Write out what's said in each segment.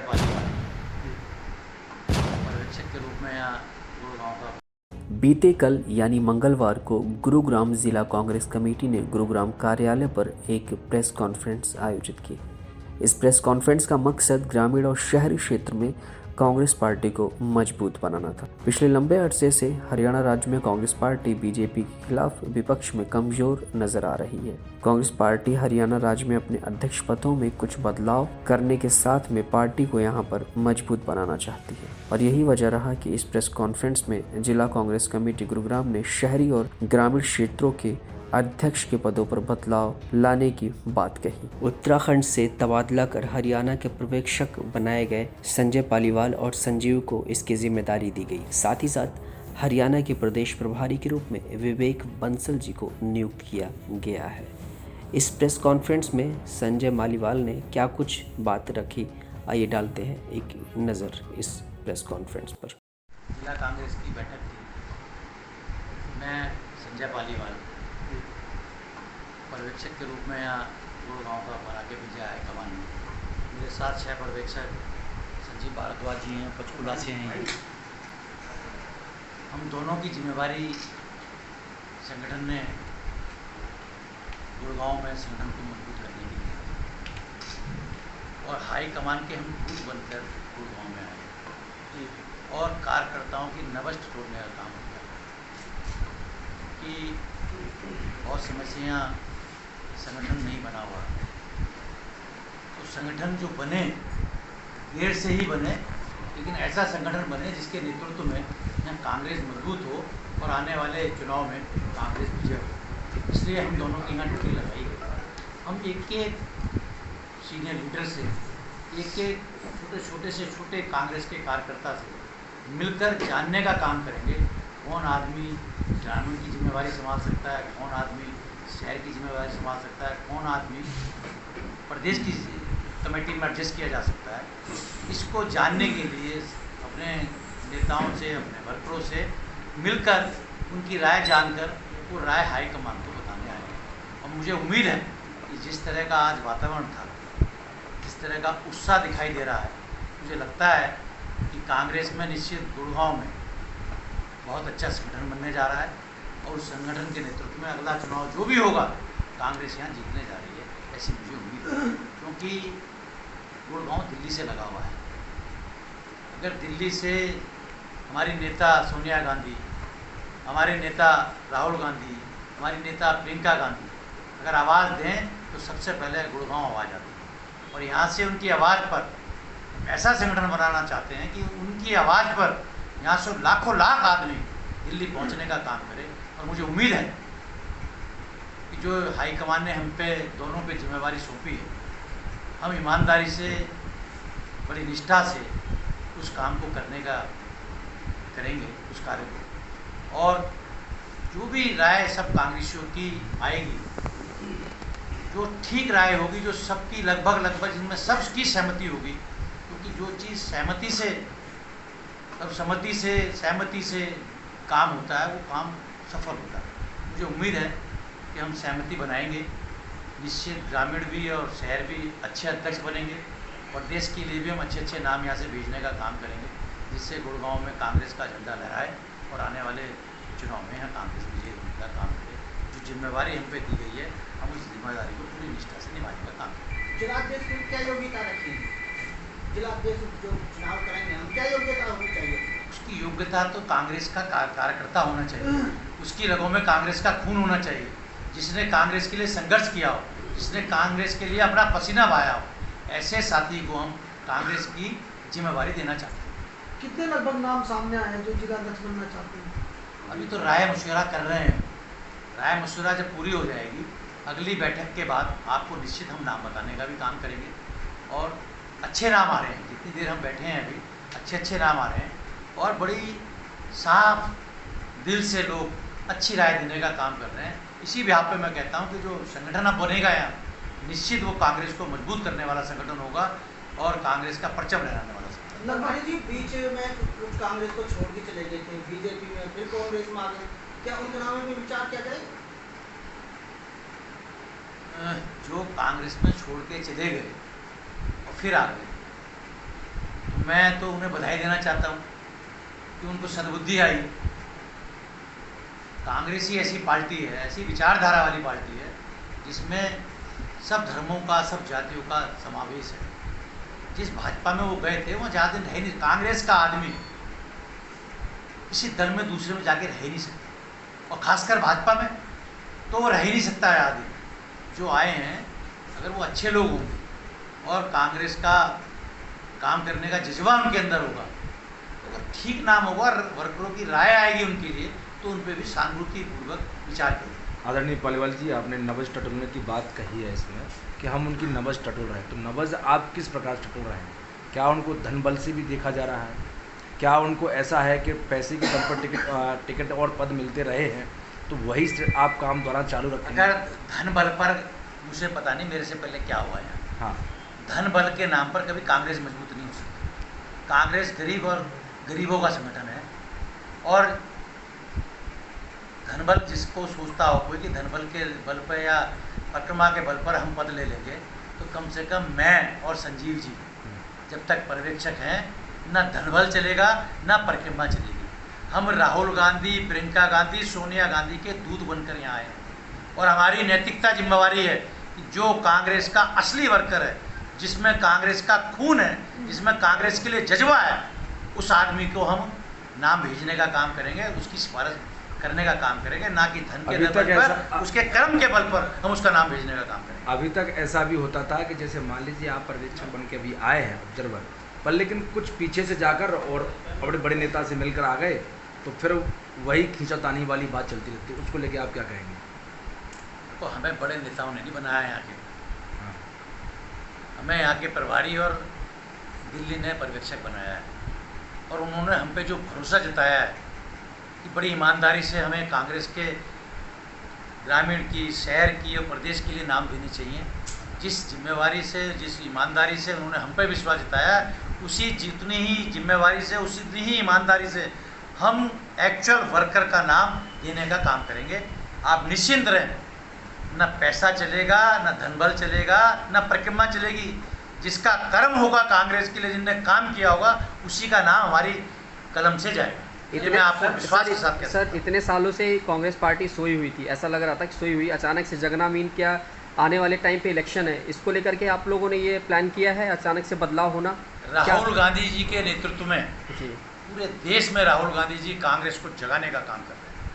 पालीवाल पर्यवेक्षक के रूप में यहाँ गुड़गांव का। बीते कल यानी मंगलवार को गुरुग्राम जिला कांग्रेस कमेटी ने गुरुग्राम कार्यालय पर एक प्रेस कॉन्फ्रेंस आयोजित की। इस प्रेस कॉन्फ्रेंस का मकसद ग्रामीण और शहरी क्षेत्र में कांग्रेस पार्टी को मजबूत बनाना था। पिछले लंबे अरसे से हरियाणा राज्य में कांग्रेस पार्टी बीजेपी के खिलाफ विपक्ष में कमजोर नजर आ रही है। कांग्रेस पार्टी हरियाणा राज्य में अपने अध्यक्ष पदों में कुछ बदलाव करने के साथ में पार्टी को यहां पर मजबूत बनाना चाहती है और यही वजह रहा कि इस प्रेस कॉन्फ्रेंस में जिला कांग्रेस कमेटी गुरुग्राम ने शहरी और ग्रामीण क्षेत्रों के अध्यक्ष के पदों पर बदलाव लाने की बात कही। उत्तराखंड से तबादला कर हरियाणा के पर्यवेक्षक बनाए गए संजय पालीवाल और संजीव को इसकी जिम्मेदारी दी गई। साथ ही साथ हरियाणा के प्रदेश प्रभारी के रूप में विवेक बंसल जी को नियुक्त किया गया है। इस प्रेस कॉन्फ्रेंस में संजय मालीवाल ने क्या कुछ बात रखी, आइए डालते हैं एक नज़र इस प्रेस कॉन्फ्रेंस पर। जिला कांग्रेस की बैठक थी। मैं संजय पालीवाल पर्यवेक्षक के रूप में यहाँ गुड़गांव का बना के भेजा है कमान में। मेरे साथ 6 पर्यवेक्षक संजीव भारद्वाज जी हैं, पंचकुला से हैं। हम दोनों की जिम्मेवारी संगठन ने गुड़गांव में संगठन को मजबूत करने की और हाई कमान के हम दूत बनकर गुड़गांव में आए और कार्यकर्ताओं की नब्ज तोड़ने का काम होता है कि बहुत समस्याएं संगठन नहीं बना हुआ, तो संगठन जो बने देर से ही बने, लेकिन ऐसा संगठन बने जिसके नेतृत्व में यहाँ कांग्रेस मजबूत हो और आने वाले चुनाव में कांग्रेस विजय हो। इसलिए हम दोनों की यहाँ ड्यूटी लगाई गई। हम एक एक सीनियर लीडर से, एक एक छोटे से छोटे कांग्रेस के कार्यकर्ता से मिलकर जानने का काम करेंगे। कौन आदमी ग्रामीण की जिम्मेवारी संभाल सकता है, कौन आदमी शहर की जिम्मेवारी संभाल सकता है, कौन आदमी प्रदेश की कमेटी में एडजस्ट किया जा सकता है। इसको जानने के लिए अपने नेताओं से, अपने वर्करों से मिलकर उनकी राय जानकर वो राय हाईकमान को बताने आए। और मुझे उम्मीद है कि जिस तरह का आज वातावरण था, जिस तरह का उत्साह दिखाई दे रहा है, मुझे लगता है कि कांग्रेस में निश्चित गुड़गांव में बहुत अच्छा संगठन बनने जा रहा है और उस संगठन के नेतृत्व में अगला चुनाव जो भी होगा कांग्रेस यहाँ जीतने जा रही है, ऐसी मुझे उम्मीद है। क्योंकि गुड़गांव दिल्ली से लगा हुआ है। अगर दिल्ली से हमारी नेता सोनिया गांधी, हमारे नेता राहुल गांधी, हमारी नेता प्रियंका गांधी अगर आवाज़ दें तो सबसे पहले गुड़गांव आवाज़ आती है। और यहाँ से उनकी आवाज़ पर ऐसा संगठन बनाना चाहते हैं कि उनकी आवाज़ पर यहाँ से लाखों लाख आदमी दिल्ली पहुँचने का काम करे। और मुझे उम्मीद है कि जो हाईकमान ने हम पे दोनों पे जिम्मेवारी सौंपी है, हम ईमानदारी से, बड़ी निष्ठा से उस काम को करने का करेंगे, उस कार्य को। और जो भी राय सब कांग्रेसियों की आएगी, जो ठीक राय होगी, जो सबकी लगभग जिनमें सबकी सहमति होगी, क्योंकि जो चीज़ सहमति से काम होता है वो काम सफल होता है। मुझे उम्मीद है कि हम सहमति बनाएंगे। निश्चित ग्रामीण भी और शहर भी अच्छे अध्यक्ष बनेंगे और देश के लिए भी हम अच्छे अच्छे नाम यहाँ से भेजने का काम करेंगे, जिससे गुड़गांव में कांग्रेस का झंडा लहराए और आने वाले चुनाव में यहाँ कांग्रेस विजयी होने का काम करे। जो जिम्मेवारी हम पे दी गई है, हम उस जिम्मेदारी को पूरी निष्ठा से निभाने का काम करेंगे। जिलाध्यक्ष की क्या योग्यता रखेंगे? जिलाध्यक्ष जो चुनाव करेंगे, हम क्या योग्यता होनी चाहिए? उसकी योग्यता तो कांग्रेस का कार्यकर्ता होना चाहिए, उसकी रगों में कांग्रेस का खून होना चाहिए, जिसने कांग्रेस के लिए संघर्ष किया हो, जिसने कांग्रेस के लिए अपना पसीना बहाया हो, ऐसे साथी को हम कांग्रेस की जिम्मेवारी देना चाहते हैं। कितने लगभग नाम सामने आए हैं जो जिलाध्यक्ष बनना चाहते हैं? अभी तो राय मशवरा कर रहे हैं। राय मशवरा जब पूरी हो जाएगी, अगली बैठक के बाद आपको निश्चित हम नाम बताने का भी काम करेंगे। और अच्छे नाम आ रहे हैं, जितनी देर हम बैठे हैं अभी अच्छे नाम आ रहे हैं और बड़ी साफ दिल से लोग अच्छी राय देने का काम कर रहे हैं। इसी बिहाफ पे मैं कहता हूँ कि जो संगठन अब बनेगा यहाँ, निश्चित वो कांग्रेस को मजबूत करने वाला संगठन होगा और कांग्रेस का परचम लहराने वाला संगठन। नरवाणी जी बीच में कुछ कांग्रेस को छोड़ के चले गए थे, बीजेपी में, फिर कांग्रेस में आ गए, क्या उनके नाम में भी विचार किया जाए? जो कांग्रेस में छोड़ के चले गए और फिर आ गए, मैं तो उन्हें बधाई देना चाहता हूँ कि उनको सद्बुद्धि आई। कांग्रेस ही ऐसी पार्टी है, ऐसी विचारधारा वाली पार्टी है जिसमें सब धर्मों का, सब जातियों का समावेश है। जिस भाजपा में वो गए थे वहाँ ज़्यादा दिन रह नहीं, कांग्रेस का आदमी किसी दल में दूसरे में जाके रह नहीं सकता, और खासकर भाजपा में तो वो रह ही नहीं सकता है आदमी। जो आए हैं अगर वो अच्छे लोग होंगे और कांग्रेस का काम करने का जज्बा उनके अंदर होगा, तो अगर ठीक नाम होगा, वर्करों की राय आएगी उनके लिए, तो उन पर भी सहानुभूतिपूर्वक विचार करें। आदरणीय पालीवाल जी, आपने नब्ज़ टटोलने की बात कही है इसमें कि हम उनकी नब्ज़ टटोल रहे हैं, तो नब्ज़ आप किस प्रकार से टटोल रहे हैं? क्या उनको धन बल से भी देखा जा रहा है? क्या उनको ऐसा है कि पैसे के बल पर टिकट और पद मिलते रहे हैं तो वही से आप काम द्वारा चालू रखेंगे? अगर धन बल पर, मुझे पता नहीं मेरे से पहले क्या हुआ है, हाँ, धन बल के नाम पर कभी कांग्रेस मजबूत नहीं हो सकती। कांग्रेस गरीब और गरीबों का संगठन है, और धनबल जिसको सोचता हो कोई कि धनबल के बल पर या परिक्रमा के बल पर हम पद ले लेंगे, तो कम से कम मैं और संजीव जी जब तक पर्यवेक्षक हैं, ना धनबल चलेगा ना परिक्रमा चलेगी। हम राहुल गांधी, प्रियंका गांधी, सोनिया गांधी के दूत बनकर यहाँ आए हैं, और हमारी नैतिकता जिम्मेवारी है कि जो कांग्रेस का असली वर्कर है, जिसमें कांग्रेस का खून है, जिसमें कांग्रेस के लिए जज्बा है, उस आदमी को हम नाम भेजने का काम करेंगे, उसकी सिफारिश करने का काम करेंगे, ना कि धन के बल पर, उसके कर्म के बल पर हम उसका नाम भेजने का काम करेंगे। अभी तक ऐसा भी होता था कि जैसे मान लीजिए आप पर्यवेक्षक बन के अभी आए हैं, ऑब्जर्वर, पर लेकिन कुछ पीछे से जाकर और बड़े बड़े नेता से मिलकर आ गए, तो फिर वही खींचातानी वाली बात चलती रहती है। उसको लेके आप क्या कहेंगे? तो हमें बड़े नेताओं ने नहीं बनाया है यहाँ के, हाँ, हमें यहाँ के प्रभारी और दिल्ली ने पर्यवेक्षक बनाया है, और उन्होंने हम पे जो भरोसा जताया है कि बड़ी ईमानदारी से हमें कांग्रेस के ग्रामीण की, शहर की और प्रदेश के लिए नाम देने चाहिए। जिस जिम्मेवारी से, जिस ईमानदारी से उन्होंने हम पे विश्वास जताया, उसी जितनी ही जिम्मेवारी से, उसी ही ईमानदारी से हम एक्चुअल वर्कर का नाम देने का काम करेंगे। आप निश्चिंत रहें, न पैसा चलेगा, न धनबल चलेगा, न परिक्रमा चलेगी। जिसका कर्म होगा कांग्रेस के लिए, जिसने काम किया होगा, उसी का नाम हमारी कलम से जाएगा। ये मैं आपको विश्वास के साथ कहता हूं। सर, इतने सालों से कांग्रेस पार्टी सोई हुई थी, ऐसा लग रहा था कि सोई हुई, अचानक से जगना मीन क्या आने वाले टाइम पे इलेक्शन है, इसको लेकर के आप लोगों ने ये प्लान किया है, अचानक से बदलाव होना? राहुल गांधी जी के नेतृत्व में जी, पूरे देश में राहुल गांधी जी कांग्रेस को जगाने का काम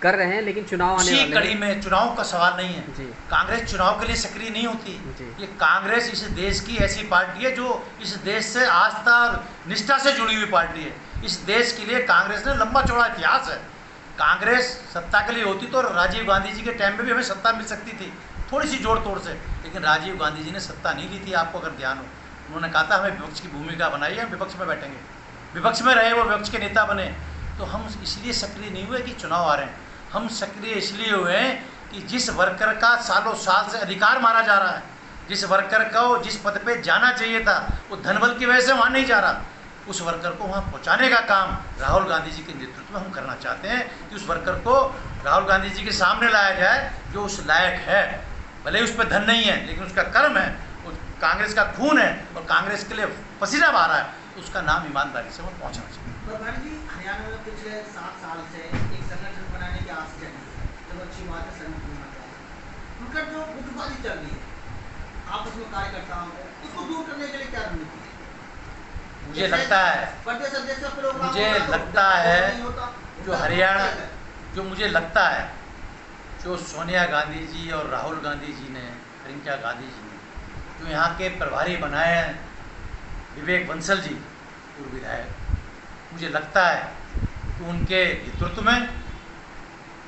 कर रहे हैं। लेकिन चुनाव आने उसी वाले कड़ी में चुनाव का सवाल नहीं है। जी, कांग्रेस चुनाव के लिए सक्रिय नहीं होती। जी। ये कांग्रेस इस देश की ऐसी पार्टी है जो इस देश से आस्था और निष्ठा से जुड़ी हुई पार्टी है। इस देश के लिए कांग्रेस ने लंबा चौड़ा इतिहास है। कांग्रेस सत्ता के लिए होती तो राजीव गांधी जी के टाइम में भी हमें सत्ता मिल सकती थी, थोड़ी सी जोड़ तोड़ से, लेकिन राजीव गांधी जी ने सत्ता नहीं ली थी। आपको अगर ध्यान हो, उन्होंने कहा था हमें विपक्ष की भूमिका बनाई है, हम विपक्ष में बैठेंगे। विपक्ष में रहे, वो विपक्ष के नेता बने। तो हम इसलिए सक्रिय नहीं हुए कि चुनाव आ रहे हैं, हम सक्रिय इसलिए हुए हैं कि जिस वर्कर का सालों साल से अधिकार मारा जा रहा है, जिस वर्कर को जिस पद पे जाना चाहिए था, वो धनबल की वजह से वहाँ नहीं जा रहा, उस वर्कर को वहाँ पहुँचाने का काम राहुल गांधी जी के नेतृत्व में हम करना चाहते हैं कि उस वर्कर को राहुल गांधी जी के सामने लाया जाए जो उस लायक है। भले ही उस पर धन नहीं है, लेकिन उसका कर्म है, वो कांग्रेस का खून है और कांग्रेस के लिए पसीना बहा रहा है, उसका नाम ईमानदारी से वो पहुँचना चाहिए। प्रधान जी, हरियाणा में पिछले 7 साल से एक संगठन बनाने की आस जगी है, जब अच्छी बात है संगठन बना, उनका जो गुटबाजी चल रही है आपस में कार्यकर्ताओं को, उसको दूर करने के लिए क्या रणनीति है? मुझे लगता है मुझे लगता है जो सोनिया गांधी जी और राहुल गांधी जी ने, प्रियंका गांधी जी ने जो यहाँ के प्रभारी बनाए हैं, विवेक बंसल जी पूर्व विधायक, मुझे लगता है कि उनके नेतृत्व में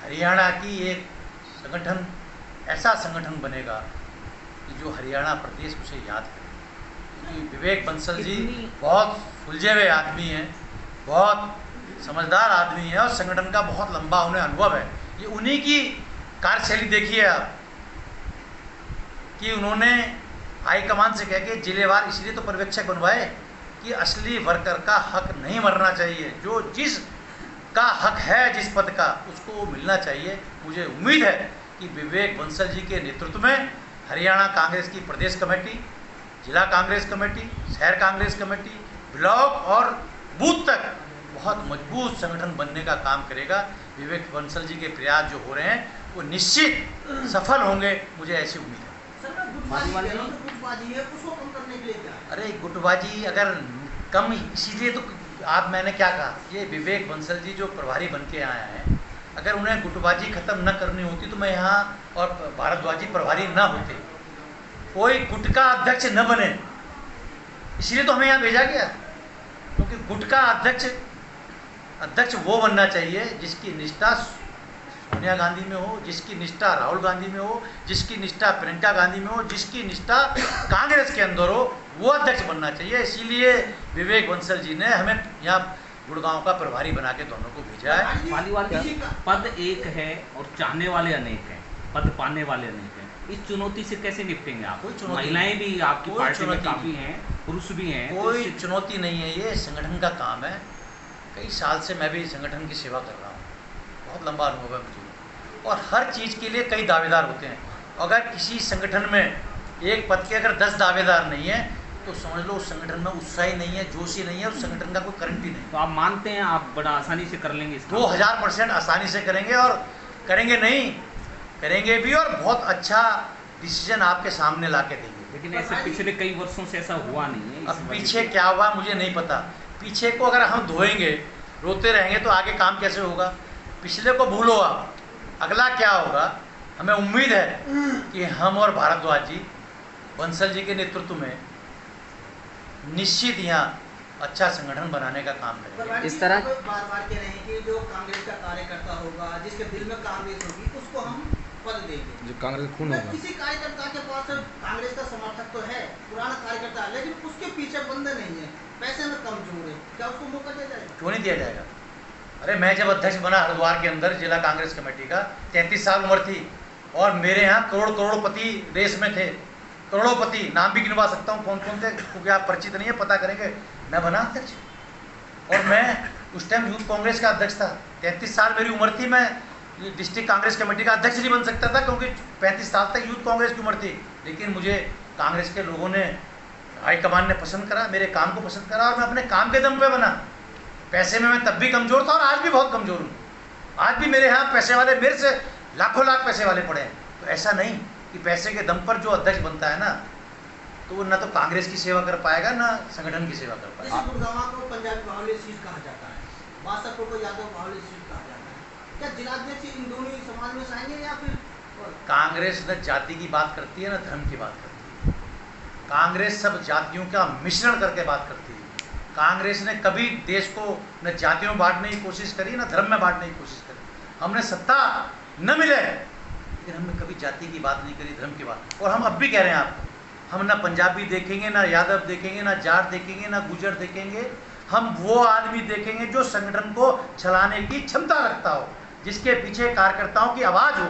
हरियाणा की एक संगठन, ऐसा संगठन बनेगा कि जो हरियाणा प्रदेश उसे याद करे। क्योंकि विवेक बंसल जी बहुत सुलझे हुए आदमी हैं, बहुत समझदार आदमी है और संगठन का बहुत लंबा उन्हें अनुभव है। ये उन्हीं की कार्यशैली देखिए आप कि उन्होंने हाईकमान से कह के जिलेवार इसलिए तो पर्यवेक्षक बनवाए कि असली वर्कर का हक नहीं मरना चाहिए, जो जिस का हक है जिस पद का, उसको वो मिलना चाहिए। मुझे उम्मीद है कि विवेक बंसल जी के नेतृत्व में हरियाणा कांग्रेस की प्रदेश कमेटी, जिला कांग्रेस कमेटी, शहर कांग्रेस कमेटी, ब्लॉक और बूथ तक बहुत मजबूत संगठन बनने का काम करेगा। विवेक बंसल जी के प्रयास जो हो रहे हैं वो निश्चित सफल होंगे, मुझे ऐसी उम्मीद है। सर मैं गुटबाजी कह रहा हूं, तो गुटबाजी है उसको कम करने के लिए क्या है? अरे गुटबाजी अगर कम, इसीलिए तो मैंने क्या कहा, ये विवेक बंसल जी जो प्रभारी बन के आए हैं, अगर उन्हें गुटबाजी खत्म न करनी होती तो मैं यहाँ और भारद्वाज जी प्रभारी न होते, कोई गुट का अध्यक्ष न बने, इसलिए तो हमें यहाँ भेजा गया। क्योंकि गुट का अध्यक्ष वो बनना चाहिए जिसकी निष्ठा सोनिया गांधी में हो, जिसकी निष्ठा राहुल गांधी में हो, जिसकी निष्ठा प्रियंका गांधी में हो, जिसकी निष्ठा कांग्रेस के अंदर हो, वो अध्यक्ष बनना चाहिए। इसीलिए विवेक बंसल जी ने हमें यहाँ गुड़गांव का प्रभारी बना के दोनों को भेजा है। मालीवाल जी, पद एक है और चाहने वाले अनेक हैं, पद पाने वाले अनेक हैं, इस चुनौती से कैसे निपटेंगे आप? महिलाएं भी आपकी पार्टी में काफी हैं, पुरुष भी हैं, कोई चुनौती नहीं है, ये संगठन का काम है। कई साल से मैं भी संगठन की सेवा कर रहा हूँ, बहुत लंबा अनुभव है मुझे, और हर चीज़ के लिए कई दावेदार होते हैं। अगर किसी संगठन में एक पद के अगर 10 दावेदार नहीं है तो समझ लो उस संगठन में उत्साह ही नहीं है, जोश ही नहीं है, उस संगठन का कोई करंट ही नहीं। तो आप मानते हैं आप बड़ा आसानी से कर लेंगे? 2000% आसानी से करेंगे, और करेंगे नहीं, करेंगे भी, और बहुत अच्छा डिसीजन आपके सामने ला के देंगे। लेकिन ऐसे पिछले कई वर्षों से ऐसा हुआ नहीं है। अब पीछे क्या हुआ मुझे नहीं पता, पीछे को अगर हम धोएंगे, रोते रहेंगे तो आगे काम कैसे होगा? पिछले को भूलो आप, अगला क्या होगा? हमें उम्मीद है कि हम और भारद्वाज जी बंसल जी के नेतृत्व में निश्चित यहाँ अच्छा संगठन बनाने का काम करेंगे। इस तरह बार-बार कह रहे हैं कि जो कांग्रेस का कार्यकर्ता होगा, जिसके दिल में कांग्रेस होगी, उसको हम पद देंगे। जो कांग्रेस खून होगा, किसी कार्यकर्ता के पास कांग्रेस का समर्थक तो है, पुराना कार्यकर्ता है, लेकिन उसके पीछे बंदे नहीं है, पैसे में कमजोर है, क्या उसको मौका दिया जाएगा? क्यों नहीं दिया जाएगा? अरे मैं जब अध्यक्ष बना हरिद्वार के अंदर जिला कांग्रेस कमेटी का, 33 साल उम्र थी, और मेरे यहाँ करोड़पति देश में थे, करोड़पति, नाम भी गिनवा सकता हूँ कौन कौन थे, क्योंकि आप परिचित नहीं है, पता करेंगे। मैं बना अध्यक्ष, और मैं उस टाइम यूथ कांग्रेस का अध्यक्ष था। 33 साल मेरी उम्र थी, मैं डिस्ट्रिक्ट कांग्रेस कमेटी का अध्यक्ष नहीं बन सकता था, क्योंकि 35 साल तक यूथ कांग्रेस की उम्र थी। लेकिन मुझे कांग्रेस के लोगों ने, हाईकमान ने पसंद करा, मेरे काम को पसंद करा, और मैं अपने काम के दम पे बना। पैसे में मैं तब भी कमज़ोर था और आज भी बहुत कमज़ोर हूँ। आज भी मेरे यहाँ पैसे वाले मेरे से लाखों लाख पैसे वाले पड़े हैं। तो ऐसा नहीं कि पैसे के दम पर जो अध्यक्ष बनता है ना, तो वो न तो कांग्रेस की सेवा कर पाएगा, ना संगठन की सेवा कर पाएगा। जैसे गुड़गांव को पंजाबी बाहुल्य सीट कहा जाता है, बासठपुर को यादव बाहुल्य सीट कहा जाता है, क्या जिलाध्यक्ष इन दोनों ही समाज में से आएंगे, या फिर? कांग्रेस न जाति की बात करती है, न धर्म की बात करती है। कांग्रेस सब जातियों का मिश्रण करके बात करती है। कांग्रेस ने कभी देश को न जातियों में बांटने की कोशिश करी, न धर्म में बांटने की कोशिश करी। हमने सत्ता न मिले, लेकिन हमने कभी जाति की बात नहीं करी, धर्म की बात। और हम अब भी कह रहे हैं आपको, हम ना पंजाबी देखेंगे, ना यादव देखेंगे, ना जाट देखेंगे, ना गुजर देखेंगे। हम वो आदमी देखेंगे जो संगठन को चलाने की क्षमता रखता हो, जिसके पीछे कार्यकर्ताओं की आवाज़ हो,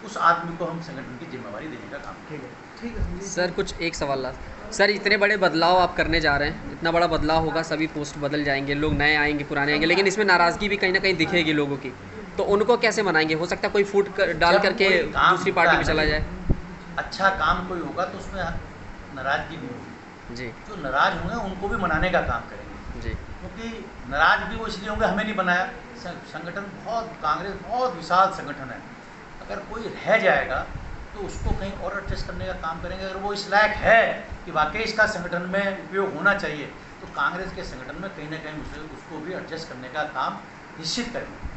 उस आदमी को हम संगठन की जिम्मेवारी देने का काम करेंगे। ठीक है सर, कुछ एक सवाल लास्ट। सर, इतने बड़े बदलाव आप करने जा रहे हैं, इतना बड़ा बदलाव होगा, सभी पोस्ट बदल जाएंगे, लोग नए आएंगे, पुराने आएंगे, लेकिन इसमें नाराज़गी भी कहीं ना कहीं दिखेगी लोगों की, तो उनको कैसे मनाएंगे? हो सकता है कोई फूट डाल करके दूसरी पार्टी में चला जाए। अच्छा काम कोई होगा तो उसमें नाराज़गी भी होगी जी। जो नाराज़ होंगे उनको भी मनाने का काम करेंगे जी। क्योंकि नाराज़ भी वो इसलिए होंगे हमें नहीं बनाया। संगठन बहुत, कांग्रेस बहुत विशाल संगठन है, अगर कोई रह जाएगा तो उसको कहीं और एडजस्ट करने का काम करेंगे। अगर वो इस लायक है कि वाकई इसका संगठन में उपयोग होना चाहिए, तो कांग्रेस के संगठन में कहीं ना कहीं उसको भी एडजस्ट करने का काम निश्चित करेंगे।